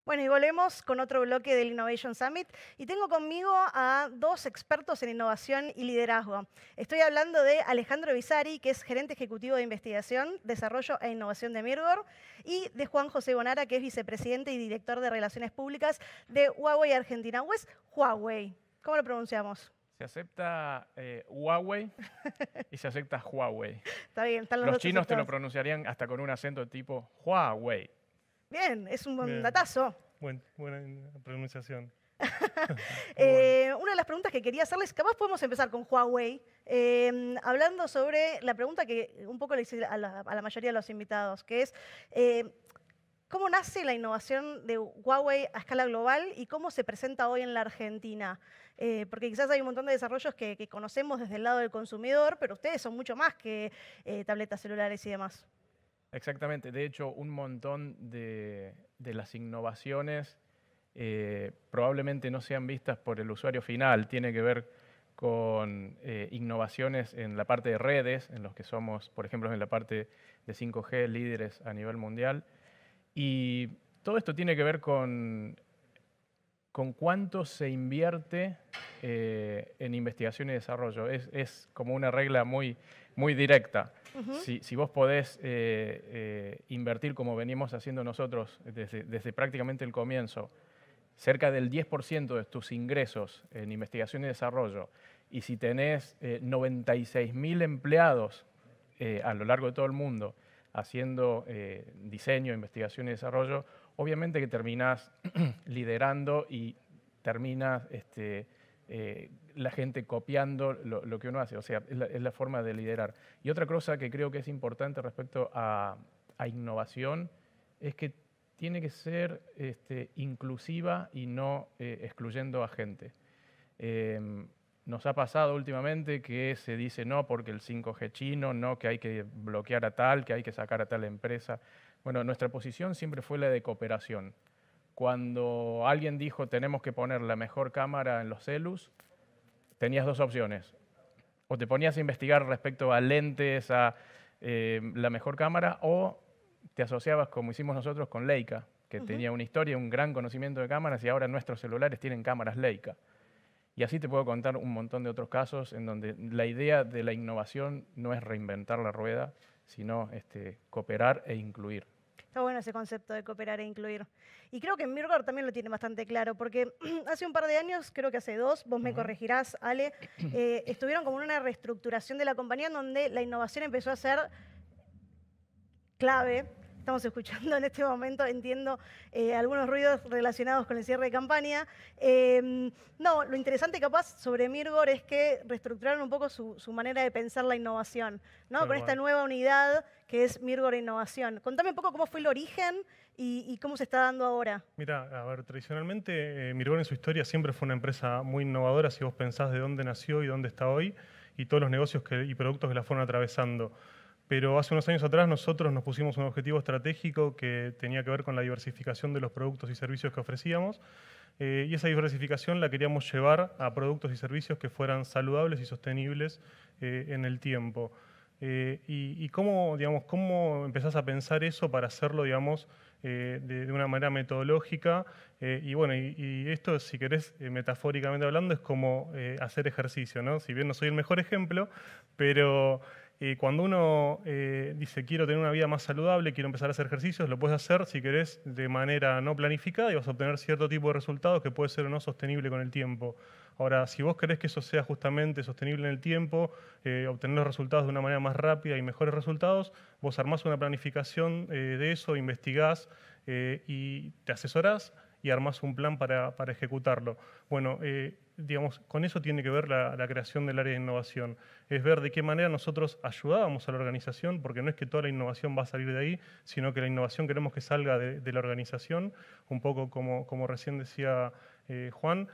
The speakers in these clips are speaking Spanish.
Bueno, y volvemos con otro bloque del Innovation Summit y tengo conmigo a dos expertos en innovación y liderazgo. Estoy hablando de Alejandro Visari, que es gerente ejecutivo de investigación, desarrollo e innovación de Mirgor, y de Juan José Bonara, que es vicepresidente y director de relaciones públicas de Huawei Argentina. ¿O es Huawei? ¿Cómo lo pronunciamos? Se acepta Huawei y se acepta Huawei. Está bien, están los Los dos chinos te lo aceptados. pronunciarían hasta con un acento tipo Huawei. Bien, es un buen Bien, datazo. buena pronunciación. Muy bueno. Una de las preguntas que quería hacerles, capaz podemos empezar con Huawei, hablando sobre la pregunta que un poco le hice a la mayoría de los invitados, que es ¿cómo nace la innovación de Huawei a escala global y cómo se presenta hoy en la Argentina? Porque quizás hay un montón de desarrollos que conocemos desde el lado del consumidor, pero ustedes son mucho más que tabletas celulares y demás. Exactamente. De hecho, un montón de las innovaciones probablemente no sean vistas por el usuario final. Tiene que ver con innovaciones en la parte de redes, en los que somos, por ejemplo, en la parte de 5G, líderes a nivel mundial. Y todo esto tiene que ver con cuánto se invierte en investigación y desarrollo. Es como una regla muy directa. Ujú. Si vos podés invertir como venimos haciendo nosotros desde prácticamente el comienzo, cerca del 10% de tus ingresos en investigación y desarrollo, y si tenés 96.000 empleados a lo largo de todo el mundo haciendo diseño, investigación y desarrollo, obviamente que terminás liderando y termina la gente copiando lo que uno hace. O sea, es la forma de liderar. Y otra cosa que creo que es importante respecto a innovación es que tiene que ser inclusiva y no excluyendo a gente. Nos ha pasado últimamente que se dice no porque el 5G chino, no que hay que bloquear a tal, que hay que sacar a tal empresa. Bueno, nuestra posición siempre fue la de cooperación. Cuando alguien dijo tenemos que poner la mejor cámara en los celus, tenías dos opciones. O te ponías a investigar respecto a lentes, a la mejor cámara, o te asociabas, como hicimos nosotros, con Leica, que Ujú. tenía una historia, un gran conocimiento de cámaras, y ahora nuestros celulares tienen cámaras Leica. Y así te puedo contar un montón de otros casos en donde la idea de la innovación no es reinventar la rueda, sino cooperar e incluir. Está bueno ese concepto de cooperar e incluir. Y creo que Mirgor también lo tiene bastante claro, porque hace un par de años, creo que hace dos, vos me Ujú. corregirás, Ale, estuvieron como en una reestructuración de la compañía en donde la innovación empezó a ser clave. Estamos escuchando en este momento, entiendo, algunos ruidos relacionados con el cierre de campaña. No, lo interesante capaz sobre Mirgor es que reestructuraron un poco su manera de pensar la innovación, ¿no? Tal Con esta cual. nueva unidad que es Mirgor Innovación. Contame un poco cómo fue el origen y cómo se está dando ahora. Mira, a ver, tradicionalmente Mirgor en su historia siempre fue una empresa muy innovadora, si vos pensás de dónde nació y dónde está hoy, y todos los negocios y productos que la fueron atravesando. Pero hace unos años atrás nosotros nos pusimos un objetivo estratégico que tenía que ver con la diversificación de los productos y servicios que ofrecíamos, y esa diversificación la queríamos llevar a productos y servicios que fueran saludables y sostenibles en el tiempo. Y cómo, digamos, cómo empezás a pensar eso para hacerlo, digamos, de una manera metodológica. Y bueno, y esto, si querés, metafóricamente hablando, es como hacer ejercicio, ¿no? Si bien no soy el mejor ejemplo, pero cuando uno dice quiero tener una vida más saludable, quiero empezar a hacer ejercicios, lo puedes hacer, si querés, de manera no planificada y vas a obtener cierto tipo de resultados que puede ser o no sostenible con el tiempo. Ahora, si vos querés que eso sea justamente sostenible en el tiempo, obtener los resultados de una manera más rápida y mejores resultados, vos armás una planificación de eso, investigás y te asesorás y armás un plan para ejecutarlo. Bueno, digamos, con eso tiene que ver la creación del área de innovación. Es ver de qué manera nosotros ayudábamos a la organización, porque no es que toda la innovación va a salir de ahí, sino que la innovación queremos que salga de la organización, un poco como recién decía Juan.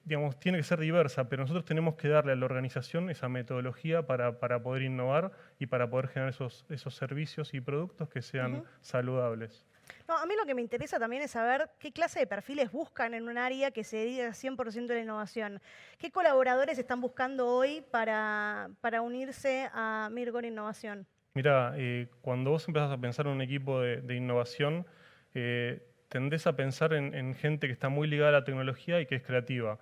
Digamos, tiene que ser diversa, pero nosotros tenemos que darle a la organización esa metodología para poder innovar y para poder generar esos servicios y productos que sean Ujú. saludables. No, a mí lo que me interesa también es saber qué clase de perfiles buscan en un área que se dedica 100% a la innovación. ¿Qué colaboradores están buscando hoy para unirse a Mirgor Innovación? Mira, cuando vos empezás a pensar en un equipo de innovación, tendés a pensar en gente que está muy ligada a la tecnología y que es creativa.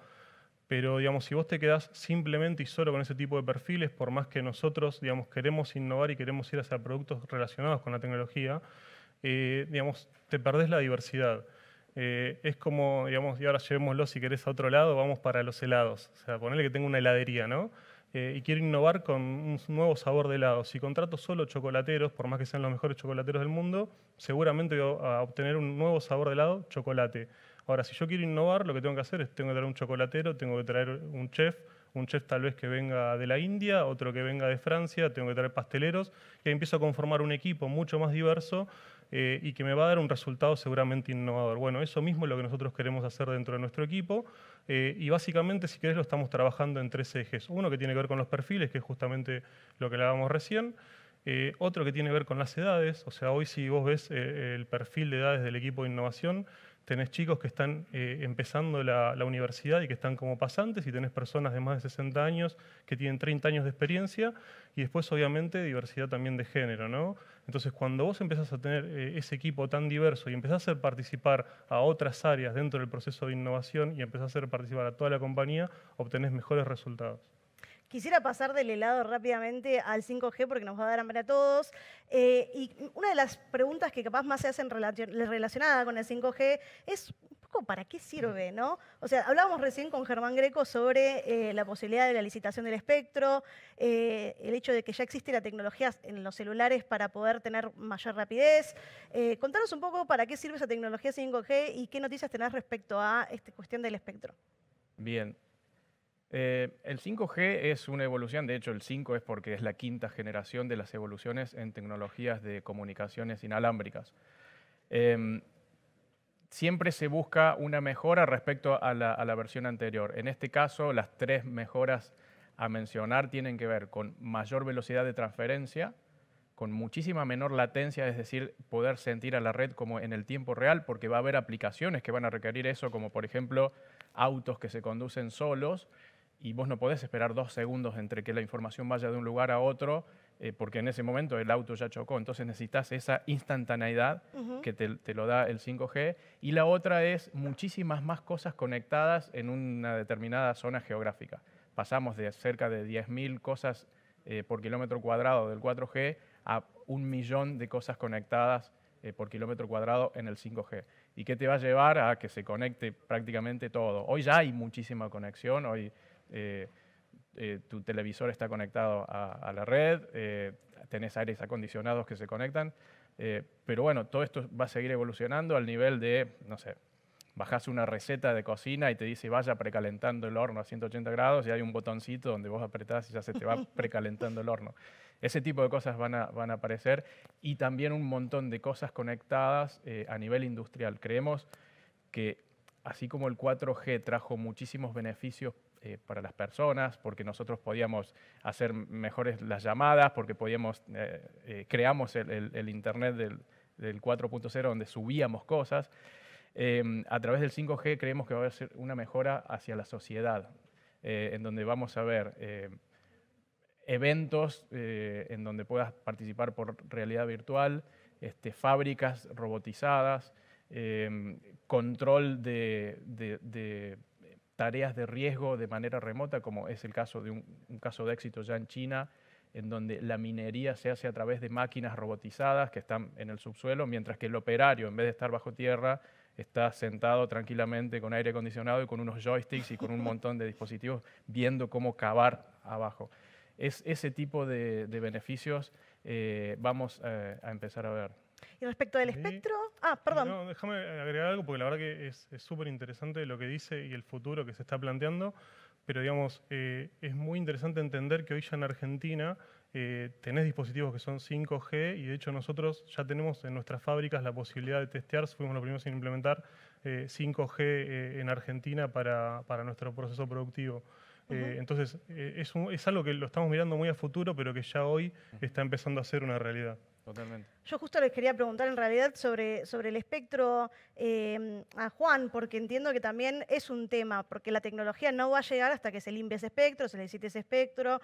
Pero, digamos, si vos te quedás simplemente y solo con ese tipo de perfiles, por más que nosotros, digamos, queremos innovar y queremos ir hacia productos relacionados con la tecnología, digamos, te perdés la diversidad. Es como, digamos, y ahora llevémoslo si querés a otro lado, vamos para los helados. O sea, ponele que tengo una heladería, ¿no? Y quiero innovar con un nuevo sabor de helado. Si contrato solo chocolateros, por más que sean los mejores chocolateros del mundo, seguramente voy a obtener un nuevo sabor de helado, chocolate. Ahora, si yo quiero innovar, lo que tengo que hacer es tengo que traer un chocolatero, tengo que traer un chef tal vez que venga de la India, otro que venga de Francia, tengo que traer pasteleros, y ahí empiezo a conformar un equipo mucho más diverso y que me va a dar un resultado seguramente innovador. Bueno, eso mismo es lo que nosotros queremos hacer dentro de nuestro equipo y básicamente, si querés, lo estamos trabajando en 3 ejes. Uno que tiene que ver con los perfiles, que es justamente lo que hablábamos recién. Otro que tiene que ver con las edades, o sea, hoy si vos ves el perfil de edades del equipo de innovación, tenés chicos que están empezando la universidad y que están como pasantes, y tenés personas de más de 60 años que tienen 30 años de experiencia, y después obviamente diversidad también de género, ¿no? Entonces cuando vos empezás a tener ese equipo tan diverso y empezás a hacer participar a otras áreas dentro del proceso de innovación y empezás a hacer participar a toda la compañía, obtenés mejores resultados. Quisiera pasar del helado rápidamente al 5G porque nos va a dar hambre a todos. Y una de las preguntas que capaz más se hacen relacionada con el 5G es un poco para qué sirve, ¿no? O sea, hablábamos recién con Germán Greco sobre la posibilidad de la licitación del espectro, el hecho de que ya existe la tecnología en los celulares para poder tener mayor rapidez. Contanos un poco para qué sirve esa tecnología 5G y qué noticias tenés respecto a esta cuestión del espectro. Bien. El 5G es una evolución, de hecho el 5 es porque es la quinta generación de las evoluciones en tecnologías de comunicaciones inalámbricas. Siempre se busca una mejora respecto a la versión anterior. En este caso, las 3 mejoras a mencionar tienen que ver con mayor velocidad de transferencia, con muchísima menor latencia, es decir, poder sentir a la red como en el tiempo real, porque va a haber aplicaciones que van a requerir eso, como por ejemplo autos que se conducen solos, y vos no podés esperar 2 segundos entre que la información vaya de un lugar a otro, porque en ese momento el auto ya chocó. Entonces necesitas esa instantaneidad que te lo da el 5G. Y la otra es muchísimas más cosas conectadas en una determinada zona geográfica. Pasamos de cerca de 10.000 cosas por kilómetro cuadrado del 4G a 1 millón de cosas conectadas por kilómetro cuadrado en el 5G. ¿Y qué te va a llevar a que se conecte prácticamente todo? Hoy ya hay muchísima conexión, hoy tu televisor está conectado a la red, tenés aires acondicionados que se conectan, pero bueno, todo esto va a seguir evolucionando al nivel de, no sé, bajás una receta de cocina y te dice vaya precalentando el horno a 180 grados y hay un botoncito donde vos apretás y ya se te va precalentando el horno. Ese tipo de cosas van a aparecer y también un montón de cosas conectadas a nivel industrial. Creemos que así como el 4G trajo muchísimos beneficios para las personas, porque nosotros podíamos hacer mejores las llamadas, porque podíamos, creamos el Internet del 4.0 donde subíamos cosas. A través del 5G creemos que va a haber una mejora hacia la sociedad, en donde vamos a ver eventos en donde puedas participar por realidad virtual, fábricas robotizadas, control de tareas de riesgo de manera remota, como es el caso de un caso de éxito ya en China, en donde la minería se hace a través de máquinas robotizadas que están en el subsuelo, mientras que el operario, en vez de estar bajo tierra, está sentado tranquilamente con aire acondicionado y con unos joysticks y con un montón de dispositivos viendo cómo cavar abajo. Es ese tipo de beneficios vamos a empezar a ver. Y respecto del espectro... Ah, perdón. No, déjame agregar algo porque la verdad que es súper interesante lo que dice y el futuro que se está planteando, pero digamos, es muy interesante entender que hoy ya en Argentina tenés dispositivos que son 5G y de hecho nosotros ya tenemos en nuestras fábricas la posibilidad de testear, fuimos los primeros en implementar 5G en Argentina para nuestro proceso productivo. Entonces, es algo que lo estamos mirando muy a futuro, pero que ya hoy está empezando a ser una realidad. Totalmente. Yo justo les quería preguntar en realidad sobre el espectro a Juan, porque entiendo que también es un tema, porque la tecnología no va a llegar hasta que se limpie ese espectro, se necesite ese espectro.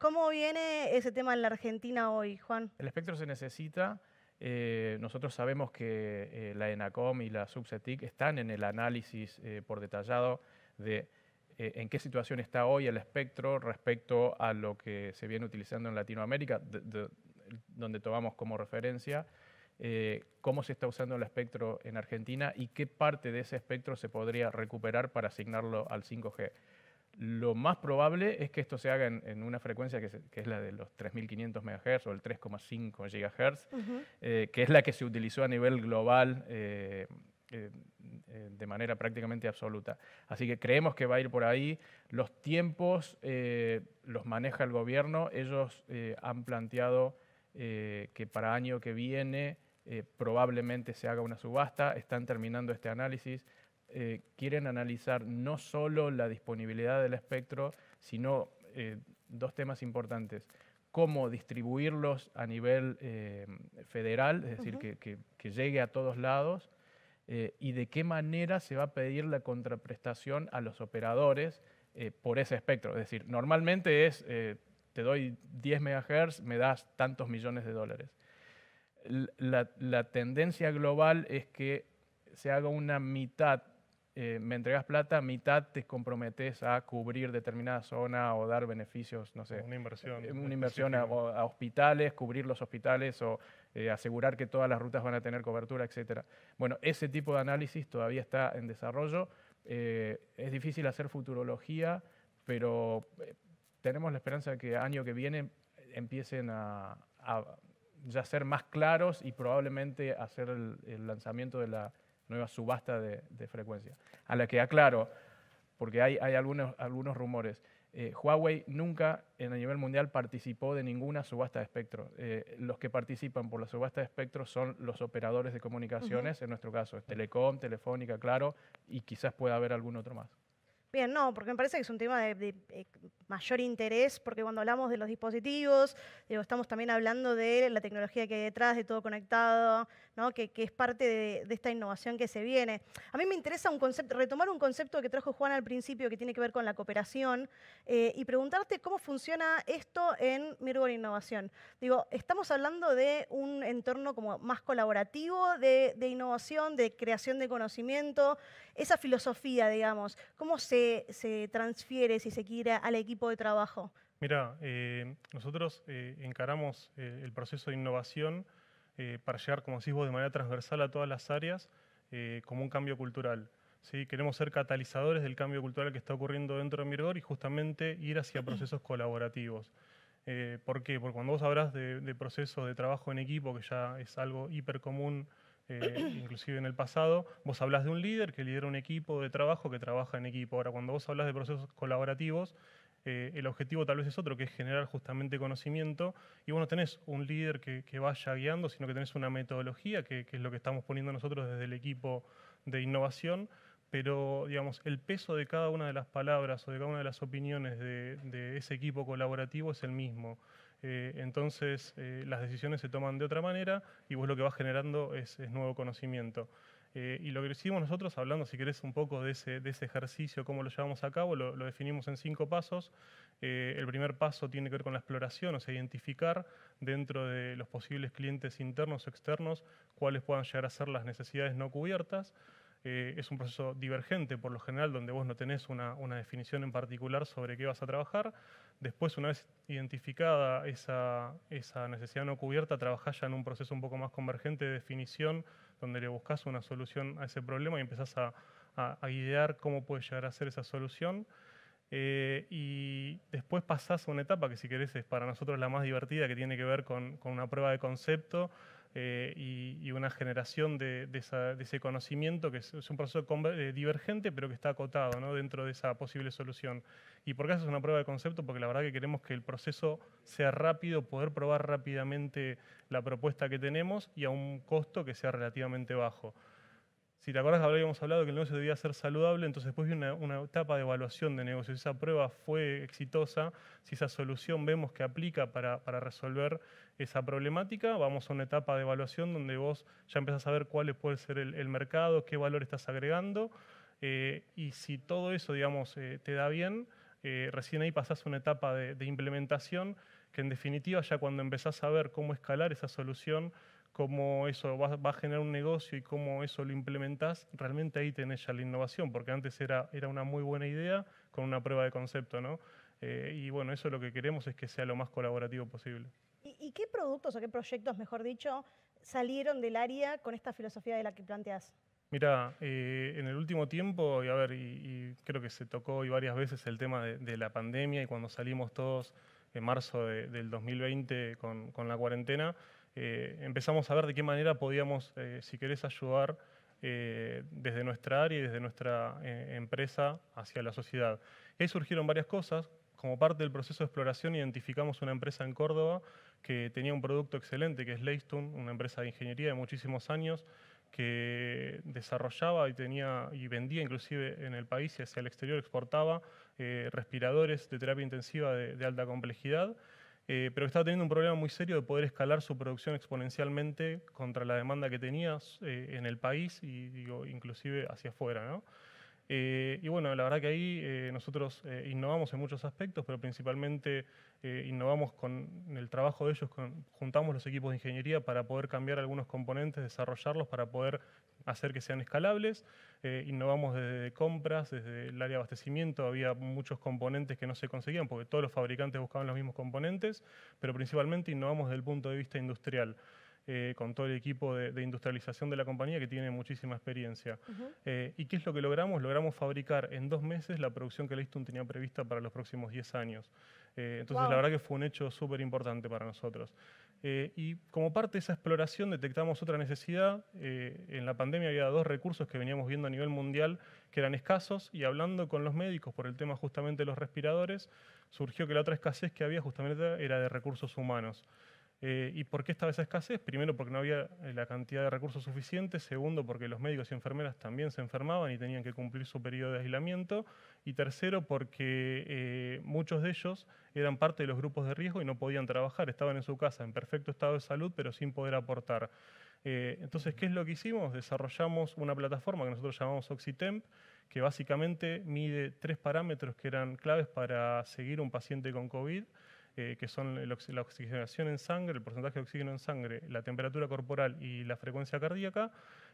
¿Cómo viene ese tema en la Argentina hoy, Juan? El espectro se necesita Nosotros sabemos que la ENACOM y la SUBCETIC están en el análisis por detallado de en qué situación está hoy el espectro respecto a lo que se viene utilizando en Latinoamérica, donde tomamos como referencia cómo se está usando el espectro en Argentina y qué parte de ese espectro se podría recuperar para asignarlo al 5G. Lo más probable es que esto se haga en una frecuencia que es la de los 3.500 MHz o el 3,5 GHz, que es la que se utilizó a nivel global de manera prácticamente absoluta. Así que creemos que va a ir por ahí. Los tiempos los maneja el gobierno. Ellos han planteado que para año que viene probablemente se haga una subasta. Están terminando este análisis. Quieren analizar no solo la disponibilidad del espectro, sino dos temas importantes. Cómo distribuirlos a nivel federal, es decir, que llegue a todos lados, y de qué manera se va a pedir la contraprestación a los operadores por ese espectro. Es decir, normalmente es, te doy 10 MHz, me das tantos millones de dólares. La tendencia global es que se haga una mitad, me entregas plata, mitad te comprometes a cubrir determinada zona o dar beneficios, no sé. Una inversión. Una inversión a hospitales, cubrir los hospitales o asegurar que todas las rutas van a tener cobertura, etc. Bueno, ese tipo de análisis todavía está en desarrollo. Es difícil hacer futurología, pero tenemos la esperanza de que año que viene empiecen a ya ser más claros y probablemente hacer el lanzamiento de la nueva subasta de frecuencia. A la que aclaro, porque hay algunos rumores, Huawei nunca a nivel mundial participó de ninguna subasta de espectro. Los que participan por la subasta de espectro son los operadores de comunicaciones, en nuestro caso es Telecom, Telefónica, Claro, y quizás pueda haber algún otro más. Bien, no, porque me parece que es un tema de mayor interés, porque cuando hablamos de los dispositivos, digo, estamos también hablando de la tecnología que hay detrás, de todo conectado, ¿no? que es parte de esta innovación que se viene. A mí me interesa retomar un concepto que trajo Juan al principio, que tiene que ver con la cooperación, y preguntarte cómo funciona esto en Mirgor Innovación. Digo, estamos hablando de un entorno como más colaborativo de innovación, de creación de conocimiento, esa filosofía, digamos, ¿cómo se transfiere, si se quiere, al equipo de trabajo? Mira, nosotros encaramos el proceso de innovación para llegar, como decís vos, de manera transversal a todas las áreas como un cambio cultural. ¿Sí? Queremos ser catalizadores del cambio cultural que está ocurriendo dentro de Mirgor y justamente ir hacia procesos colaborativos. ¿Por qué? Porque cuando vos hablas de procesos de trabajo en equipo, que ya es algo hiper común, inclusive en el pasado, vos hablas de un líder que lidera un equipo de trabajo que trabaja en equipo. Ahora, cuando vos hablas de procesos colaborativos, el objetivo tal vez es otro, que es generar justamente conocimiento, y vos no tenés un líder que vaya guiando, sino que tenés una metodología, que es lo que estamos poniendo nosotros desde el equipo de innovación, pero digamos, el peso de cada una de las palabras o de cada una de las opiniones de ese equipo colaborativo es el mismo. Entonces las decisiones se toman de otra manera y vos lo que vas generando es nuevo conocimiento. Y lo que hicimos nosotros, hablando si querés un poco de ese ejercicio, cómo lo llevamos a cabo, lo definimos en 5 pasos. El primer paso tiene que ver con la exploración, o sea, identificar dentro de los posibles clientes internos o externos cuáles puedan llegar a ser las necesidades no cubiertas. Es un proceso divergente por lo general, donde vos no tenés una definición en particular sobre qué vas a trabajar. Después, una vez identificada esa necesidad no cubierta, trabajás ya en un proceso un poco más convergente de definición, donde le buscás una solución a ese problema y empezás a idear cómo puede llegar a ser esa solución. Y después pasás a una etapa que, si querés, es para nosotros la más divertida, que tiene que ver con una prueba de concepto y una generación de ese conocimiento, que es un proceso divergente, pero que está acotado, ¿no?, dentro de esa posible solución. ¿Y por qué haces una prueba de concepto? Porque la verdad que queremos que el proceso sea rápido, poder probar rápidamente la propuesta que tenemos y a un costo que sea relativamente bajo. Si te acuerdas, habíamos hablado que el negocio debía ser saludable, entonces después viene una etapa de evaluación de negocio. Si esa prueba fue exitosa, si esa solución vemos que aplica para resolver esa problemática, vamos a una etapa de evaluación donde vos ya empezás a ver cuál puede ser el mercado, qué valor estás agregando, y si todo eso, digamos, te da bien, recién ahí pasás a una etapa de implementación, que en definitiva ya cuando empezás a ver cómo escalar esa solución, cómo eso va a generar un negocio y cómo eso lo implementás, realmente ahí tenés ya la innovación, porque antes era una muy buena idea con una prueba de concepto, ¿no? Y bueno, eso lo que queremos es que sea lo más colaborativo posible. ¿Y qué productos o qué proyectos, mejor dicho, salieron del área con esta filosofía de la que planteas? Mira, en el último tiempo, y a ver, y creo que se tocó hoy varias veces el tema de la pandemia y cuando salimos todos en marzo del 2020 con la cuarentena, empezamos a ver de qué manera podíamos, si querés, ayudar desde nuestra área y desde nuestra empresa hacia la sociedad. Y ahí surgieron varias cosas. Como parte del proceso de exploración identificamos una empresa en Córdoba que tenía un producto excelente, que es Leistun, una empresa de ingeniería de muchísimos años, que desarrollaba y vendía inclusive en el país y hacia el exterior exportaba respiradores de terapia intensiva de alta complejidad, pero que estaba teniendo un problema muy serio de poder escalar su producción exponencialmente contra la demanda que tenía en el país y digo, inclusive hacia afuera, ¿no? Y bueno, la verdad que ahí nosotros innovamos en muchos aspectos, pero principalmente innovamos con el trabajo de ellos, juntamos los equipos de ingeniería para poder cambiar algunos componentes, desarrollarlos para poder hacer que sean escalables. Innovamos desde compras, desde el área de abastecimiento, había muchos componentes que no se conseguían porque todos los fabricantes buscaban los mismos componentes, pero principalmente innovamos desde el punto de vista industrial. Con todo el equipo de industrialización de la compañía que tiene muchísima experiencia. ¿Y qué es lo que logramos? Logramos fabricar en 2 meses la producción que Leistun tenía prevista para los próximos 10 años. Entonces, la verdad que fue un hecho súper importante para nosotros. Y como parte de esa exploración detectamos otra necesidad. En la pandemia había 2 recursos que veníamos viendo a nivel mundial que eran escasos y hablando con los médicos por el tema justamente de los respiradores, surgió que la otra escasez que había justamente era de recursos humanos. ¿Y por qué estaba esa escasez? Primero, porque no había la cantidad de recursos suficiente. Segundo, porque los médicos y enfermeras también se enfermaban y tenían que cumplir su periodo de aislamiento. Y tercero, porque muchos de ellos eran parte de los grupos de riesgo y no podían trabajar. Estaban en su casa en perfecto estado de salud, pero sin poder aportar. Entonces, ¿qué es lo que hicimos? Desarrollamos una plataforma que nosotros llamamos Oxytemp, que básicamente mide 3 parámetros que eran claves para seguir un paciente con COVID, que son la oxigenación en sangre, el porcentaje de oxígeno en sangre, la temperatura corporal y la frecuencia cardíaca.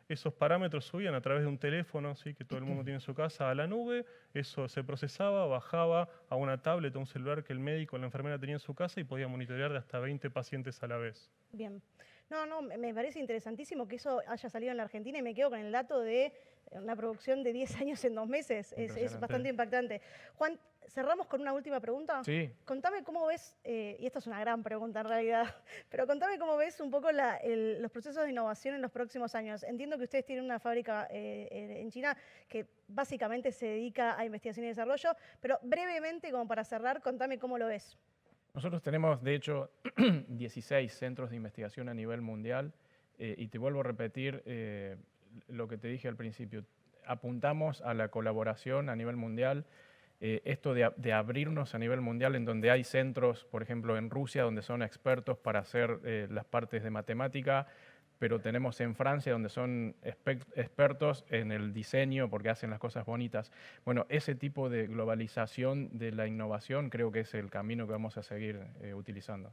Esos parámetros subían a través de un teléfono, ¿sí? Que todo el mundo tiene en su casa, a la nube. Eso se procesaba, bajaba a una tablet o un celular que el médico o la enfermera tenía en su casa y podía monitorear de hasta 20 pacientes a la vez. Bien. No, me parece interesantísimo que eso haya salido en la Argentina y me quedo con el dato de una producción de 10 años en 2 meses. Es bastante impactante. Juan, cerramos con una última pregunta. Sí. Contame cómo ves, y esta es una gran pregunta en realidad, pero contame cómo ves un poco los procesos de innovación en los próximos años. Entiendo que ustedes tienen una fábrica en China que básicamente se dedica a investigación y desarrollo, pero brevemente, como para cerrar, contame cómo lo ves. Nosotros tenemos, de hecho, 16 centros de investigación a nivel mundial y te vuelvo a repetir lo que te dije al principio. Apuntamos a la colaboración a nivel mundial, esto de abrirnos a nivel mundial en donde hay centros, por ejemplo, en Rusia, donde son expertos para hacer las partes de matemática, pero tenemos en Francia donde son expertos en el diseño porque hacen las cosas bonitas. Bueno, ese tipo de globalización de la innovación creo que es el camino que vamos a seguir utilizando.